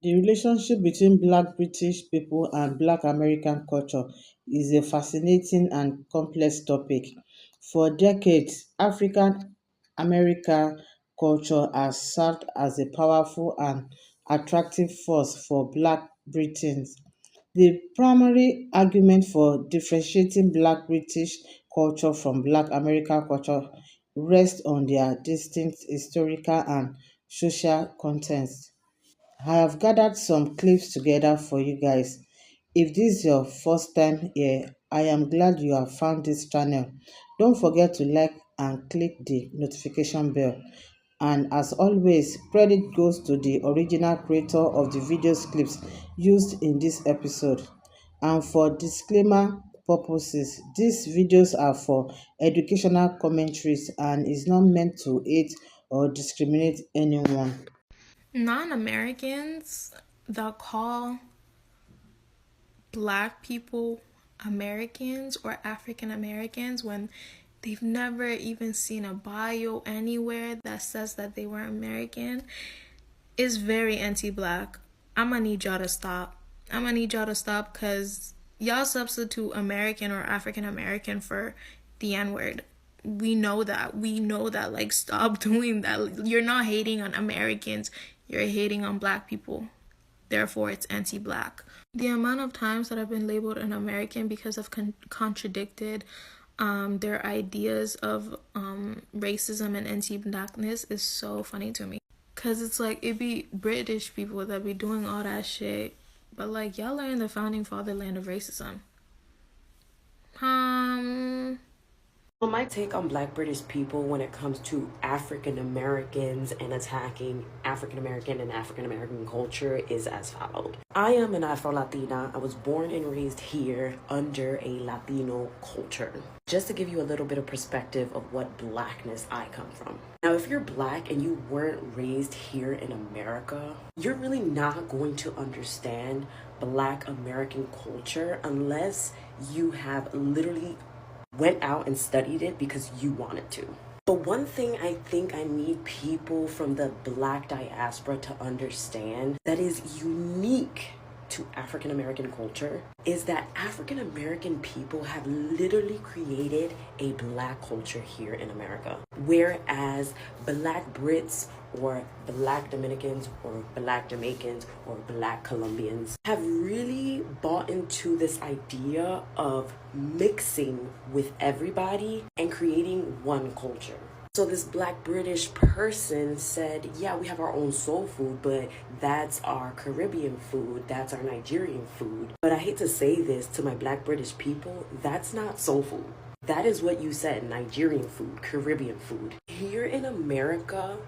The relationship between Black British people and Black American culture is a fascinating and complex topic. For decades, African American culture has served as a powerful and attractive force for Black Britons. The primary argument for differentiating Black British culture from Black American culture rests on their distinct historical and social context. I have gathered some clips together for you guys. If this is your first time here, I am glad you have found this channel. Don't forget to like and click the notification bell. And as always, credit goes to the original creator of the videos clips used in this episode. And for disclaimer purposes, these videos are for educational commentaries and is not meant to hate or discriminate anyone. Non-Americans that call black people Americans or African Americans when they've never even seen a bio anywhere that says that they were American is very anti-black. I'm gonna need y'all to stop. I'm gonna need y'all to stop because y'all substitute American or African American for the N-word. We know that. We know that. Like, stop doing that. You're not hating on Americans. You're hating on black people. Therefore, it's anti-black. The amount of times that I've been labeled an American because I've contradicted their ideas of racism and anti-blackness is so funny to me. Cause it's like it be British people that be doing all that shit, but like y'all are in the founding fatherland of racism. Um, Well, my take on Black British people when it comes to African Americans and attacking African American and African American culture is as followed. I am an Afro Latina. I was born and raised here under a Latino culture. Just to give you a little bit of perspective of what blackness I come from. Now, if you're black and you weren't raised here in America, you're really not going to understand Black American culture unless you have literally went out and studied it because you wanted to. But one thing I think I need people from the Black diaspora to understand that is unique to African American culture is that African American people have literally created a Black culture here in America. Whereas Black Brits or Black Dominicans or Black Jamaicans or Black Colombians have really bought into this idea of mixing with everybody and creating one culture. So this Black British person said, yeah, we have our own soul food, but that's our Caribbean food, that's our Nigerian food. But I hate to say this to my Black British people, that's not soul food. That is what you said, Nigerian food, Caribbean food. Here in America,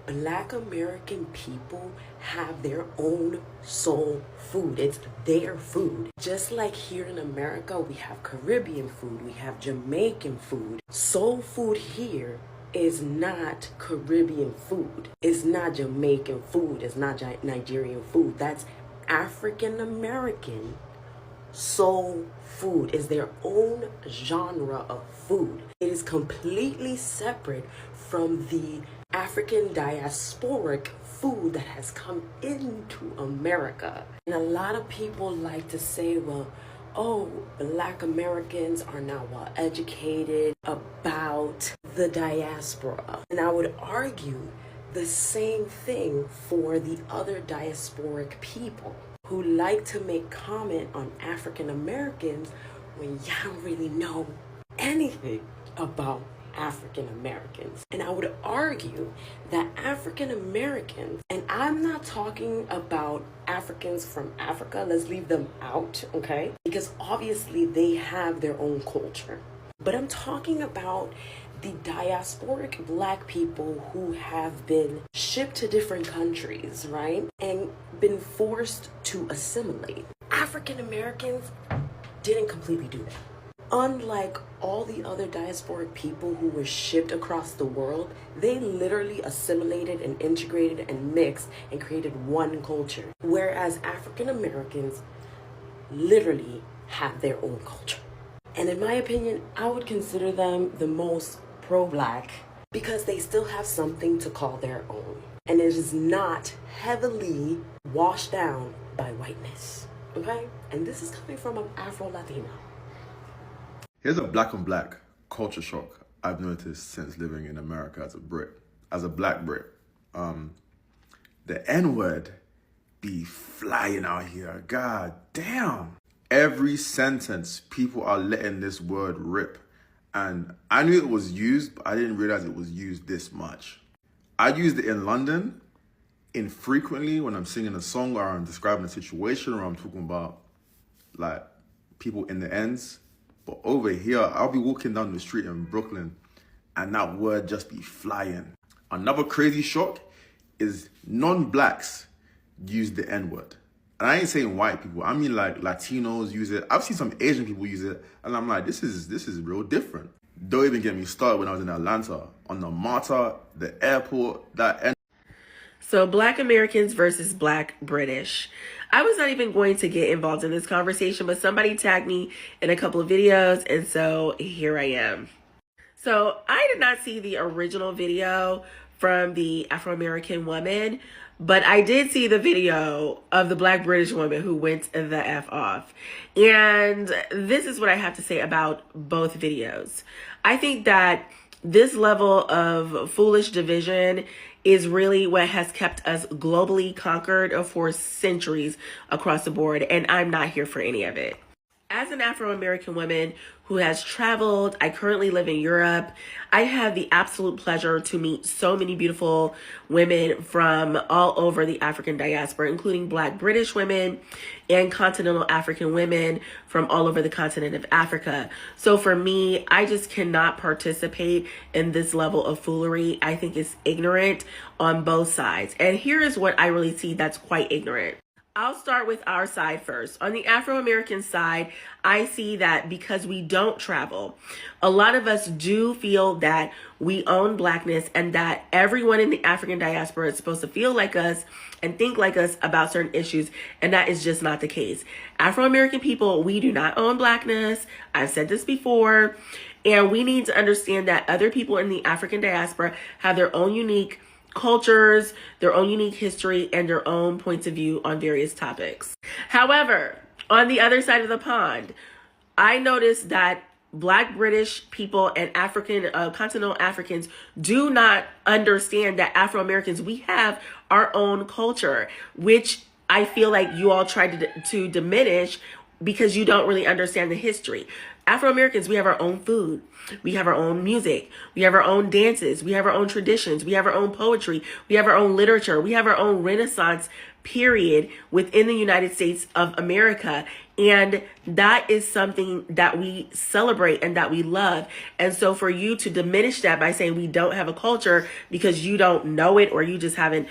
Black American people have their own soul food. It's their food. Just like here in America, we have Caribbean food, we have Jamaican food. Soul food here is not Caribbean food. It's not Jamaican food. It's not Nigerian food. That's African American soul food. Is their own genre of food. It is completely separate from the African diasporic food that has come into America. And a lot of people like to say, well, oh, Black Americans are not well educated about the diaspora. And I would argue the same thing for the other diasporic people who like to make comment on African Americans when y'all don't really know anything about African Americans. And I would argue that African Americans, and I'm not talking about Africans from Africa, let's leave them out, okay? Because obviously they have their own culture. But I'm talking about the diasporic Black people who have been shipped to different countries, right? And been forced to assimilate. African Americans didn't completely do that. Unlike all the other diasporic people who were shipped across the world, they literally assimilated and integrated and mixed and created one culture. Whereas African Americans literally have their own culture. And in my opinion, I would consider them the most pro-Black because they still have something to call their own. and it is not heavily washed down by whiteness. Okay? And this is coming from an Afro-Latina. Here's a black on black culture shock I've noticed since living in America as a Brit, as a black Brit. The N-word be flying out here. God damn. Every sentence, people are letting this word rip. And I knew it was used, but I didn't realize it was used this much. I used it in London infrequently when I'm singing a song or I'm describing a situation or I'm talking about like people in the ends. But over here, I'll be walking down the street in Brooklyn and that word just be flying. Another crazy shock is non-blacks use the N-word. And I ain't saying white people, I mean like Latinos use it. I've seen some Asian people use it and I'm like, this is real different. Don't even get me started when I was in Atlanta on the MARTA, the airport, that N. So Black Americans versus Black British. I was not even going to get involved in this conversation, but somebody tagged me in a couple of videos, and so here I am. So I did not see the original video from the Afro-American woman, but I did see the video of the Black British woman who went the F off. And this is what I have to say about both videos. I think that this level of foolish division is really what has kept us globally conquered for centuries across the board, and I'm not here for any of it. As an Afro-American woman who has traveled, I currently live in Europe. I have the absolute pleasure to meet so many beautiful women from all over the African diaspora, including Black British women and continental African women from all over the continent of Africa. So for me, I just cannot participate in this level of foolery. I think it's ignorant on both sides. And here is what I really see that's quite ignorant. I'll start with our side first. On the Afro-American side, I see that because we don't travel, a lot of us do feel that we own Blackness and that everyone in the African diaspora is supposed to feel like us and think like us about certain issues, and that is just not the case. Afro-American people, we do not own Blackness. I've said this before, and we need to understand that other people in the African diaspora have their own unique cultures, their own unique history, and their own points of view on various topics. However, on the other side of the pond, I noticed that Black British people and African, continental Africans do not understand that Afro-Americans, we have our own culture, which I feel like you all try to diminish because you don't really understand the history. Afro-Americans, we have our own food. We have our own music. We have our own dances. We have our own traditions. We have our own poetry. We have our own literature. We have our own Renaissance period within the United States of America. And that is something that we celebrate and that we love. And so for you to diminish that by saying we don't have a culture because you don't know it or you just haven't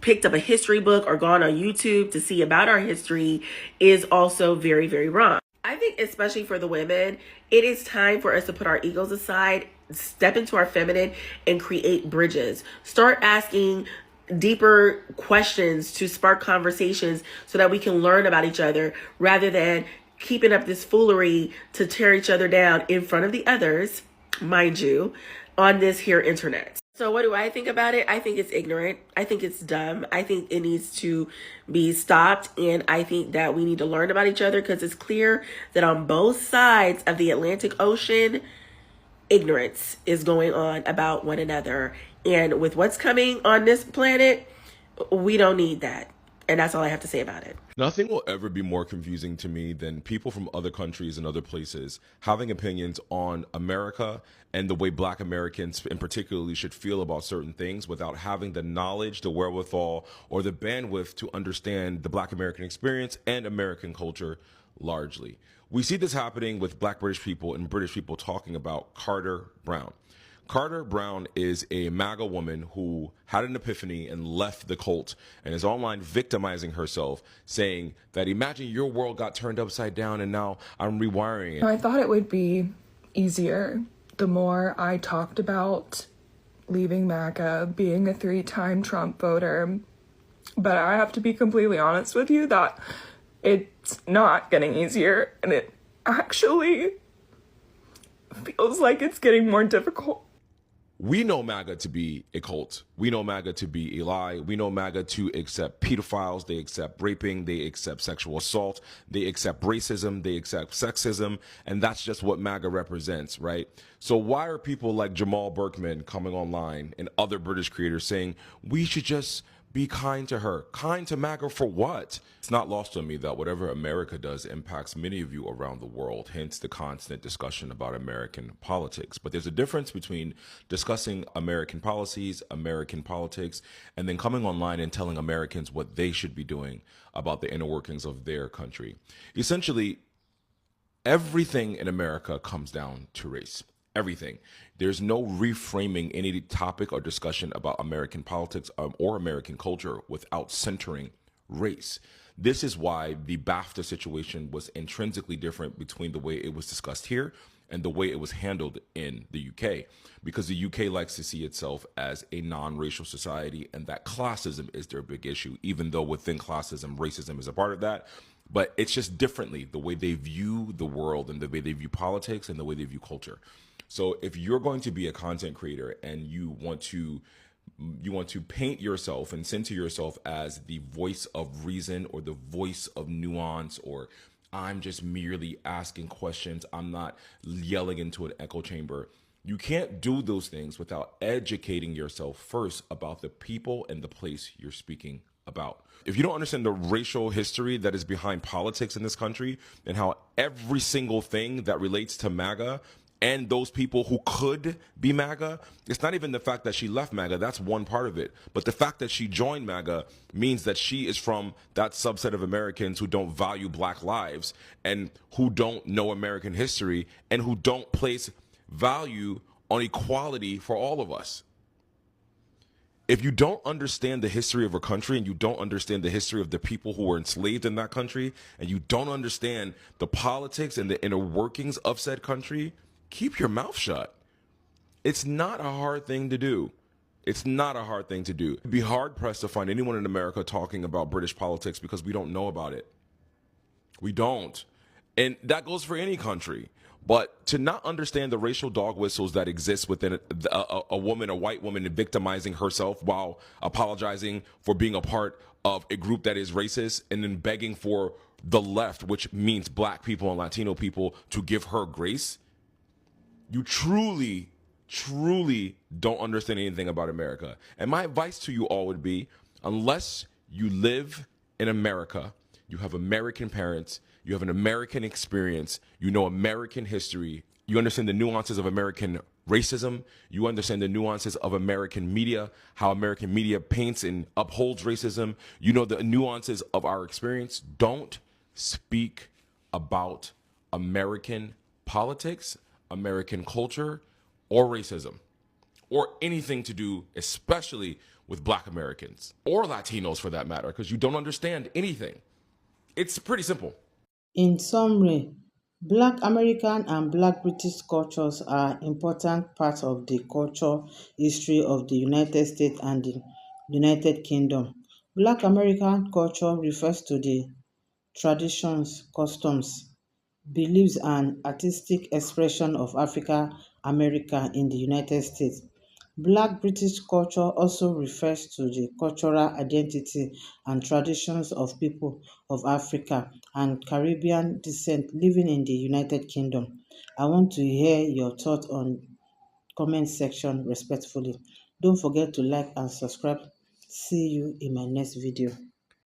picked up a history book or gone on YouTube to see about our history is also very, very wrong. I think especially for the women, it is time for us to put our egos aside, step into our feminine, and create bridges. Start asking deeper questions to spark conversations so that we can learn about each other rather than keeping up this foolery to tear each other down in front of the others, mind you, on this here internet. So what do I think about it? I think it's ignorant. I think it's dumb. I think it needs to be stopped. And I think that we need to learn about each other because it's clear that on both sides of the Atlantic Ocean, ignorance is going on about one another. And with what's coming on this planet, we don't need that. And that's all I have to say about it. Nothing will ever be more confusing to me than people from other countries and other places having opinions on America and the way Black Americans in particularly should feel about certain things without having the knowledge, the wherewithal, or the bandwidth to understand the Black American experience and American culture largely. We see this happening with Black British people and British people talking about Carter Brown. Carter Brown is a MAGA woman who had an epiphany and left the cult and is online victimizing herself, saying that imagine your world got turned upside down and now I'm rewiring it. I thought it would be easier the more I talked about leaving MAGA, being a 3-time Trump voter. But I have to be completely honest with you that it's not getting easier, and it actually feels like it's getting more difficult. We know MAGA to be a cult. We know MAGA to be a lie. We know MAGA to accept pedophiles. They accept raping. They accept sexual assault. They accept racism. They accept sexism. And that's just what MAGA represents, right? So why are people like Jamal Berkman coming online and other British creators saying we should just be kind to her? Kind to MAGA for what? It's not lost on me that whatever America does impacts many of you around the world, hence the constant discussion about American politics. But there's a difference between discussing American policies, American politics, and then coming online and telling Americans what they should be doing about the inner workings of their country. Essentially, everything in America comes down to race. Everything. There's no reframing any topic or discussion about American politics or American culture without centering race. This is why the BAFTA situation was intrinsically different between the way it was discussed here and the way it was handled in the UK, because the UK likes to see itself as a non-racial society, and that classism is their big issue, even though within classism, racism is a part of that. But it's just differently the way they view the world and the way they view politics and the way they view culture. So if you're going to be a content creator and you want to paint yourself and center yourself as the voice of reason or the voice of nuance, or I'm just merely asking questions, I'm not yelling into an echo chamber, you can't do those things without educating yourself first about the people and the place you're speaking about. If you don't understand the racial history that is behind politics in this country and how every single thing that relates to MAGA and those people who could be MAGA, it's not even the fact that she left MAGA, that's one part of it. But the fact that she joined MAGA means that she is from that subset of Americans who don't value black lives and who don't know American history and who don't place value on equality for all of us. If you don't understand the history of a country and you don't understand the history of the people who were enslaved in that country, and you don't understand the politics and the inner workings of said country, keep your mouth shut. It's not a hard thing to do. It's not a hard thing to do. It'd be hard pressed to find anyone in America talking about British politics because we don't know about it. We don't. And that goes for any country. But to not understand the racial dog whistles that exist within a woman, a white woman, victimizing herself while apologizing for being a part of a group that is racist, and then begging for the left, which means black people and Latino people, to give her grace, you truly, truly don't understand anything about America. And my advice to you all would be, unless you live in America, you have American parents, you have an American experience, you know American history, you understand the nuances of American racism, you understand the nuances of American media, how American media paints and upholds racism, you know the nuances of our experience, don't speak about American politics, American culture, or racism, or anything to do, especially with black Americans, or Latinos for that matter, because you don't understand anything. It's pretty simple. In summary, Black American and Black British cultures are important parts of the culture history of the United States and the United Kingdom. Black American culture refers to the traditions, customs, beliefs, and artistic expression of African American in the United States. Black British culture also refers to the cultural identity and traditions of people of Africa and Caribbean descent living in the United Kingdom. I want to hear your thoughts on comment section respectfully. Don't forget to like and subscribe. See you in my next video.